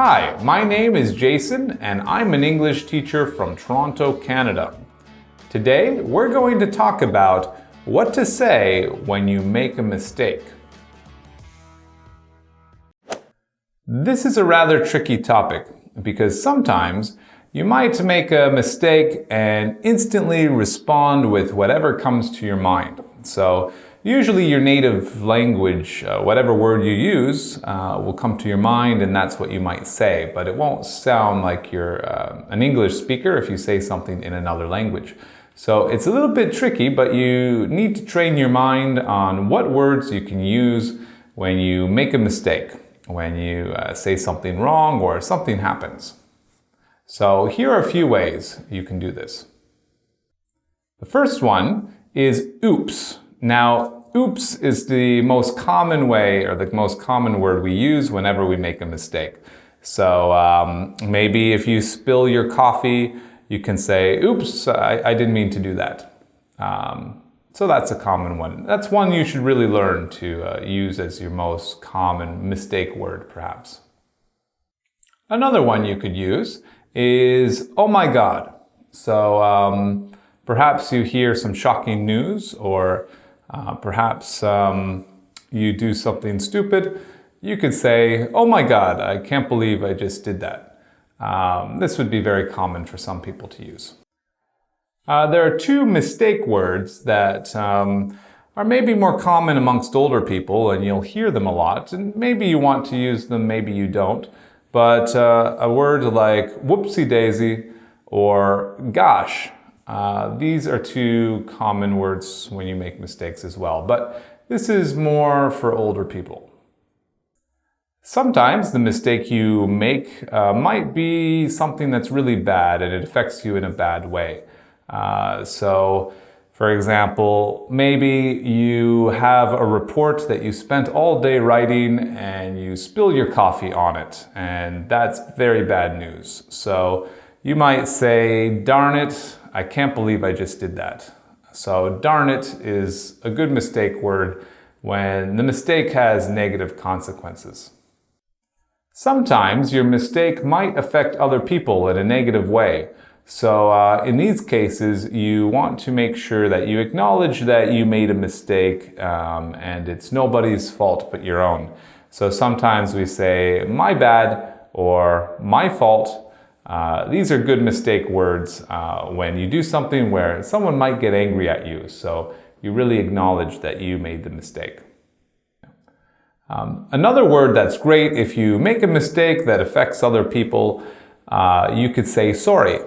Hi, my name is Jason and I'm an English teacher from Toronto, Canada. Today we're going to talk about what to say when you make a mistake. This is a rather tricky topic because sometimes you might make a mistake and instantly respond with whatever comes to your mind. So usually your native language, whatever word you use, will come to your mind and that's what you might say, but it won't sound like you're an English speaker if you say something in another language. So it's a little bit tricky, but you need to train your mind on what words you can use when you make a mistake, when you say something wrong or something happens. So here are a few ways you can do this. The first one is oops. Now, oops is the most common way or the most common word we use whenever we make a mistake. So maybe if you spill your coffee, you can say, oops, I didn't mean to do that. So that's a common one. That's one you should really learn to use as your most common mistake word, perhaps. Another one you could use is, oh my God. So perhaps you hear some shocking news or perhaps you do something stupid. You could say, oh my God, I can't believe I just did that. This would be very common for some people to use. There are two mistake words that are maybe more common amongst older people and you'll hear them a lot. And maybe you want to use them, maybe you don't. But a word like whoopsie daisy or gosh, these are two common words when you make mistakes as well. But this is more for older people. Sometimes the mistake you make might be something that's really bad and it affects you in a bad way. So, for example, maybe you have a report that you spent all day writing and you spill your coffee on it, and that's very bad news. So you might say, darn it, I can't believe I just did that. So darn it is a good mistake word when the mistake has negative consequences. Sometimes your mistake might affect other people in a negative way. So in these cases, you want to make sure that you acknowledge that you made a mistake and it's nobody's fault but your own. So sometimes we say, my bad or my fault. These are good mistake words when you do something where someone might get angry at you. So you really acknowledge that you made the mistake. Another word that's great if you make a mistake that affects other people, you could say sorry.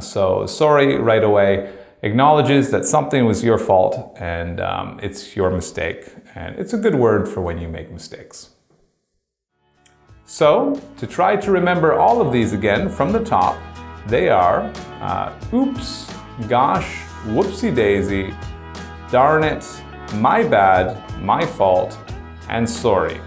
So sorry right away acknowledges that something was your fault and it's your mistake. And it's a good word for when you make mistakes. So to try to remember all of these again from the top, they are oops, gosh, whoopsie daisy, darn it, my bad, my fault, and sorry.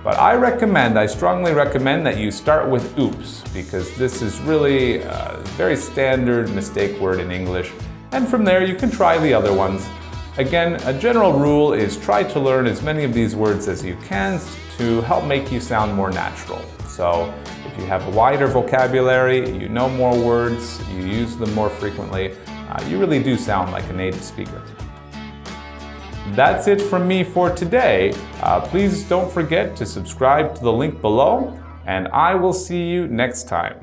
But I strongly recommend that you start with oops because this is really a very standard mistake word in English. And from there you can try the other ones. Again, a general rule is try to learn as many of these words as you can to help make you sound more natural. So if you have a wider vocabulary, you know more words, you use them more frequently, you really do sound like a native speaker. That's it from me for today. Please don't forget to subscribe to the link below, and I will see you next time.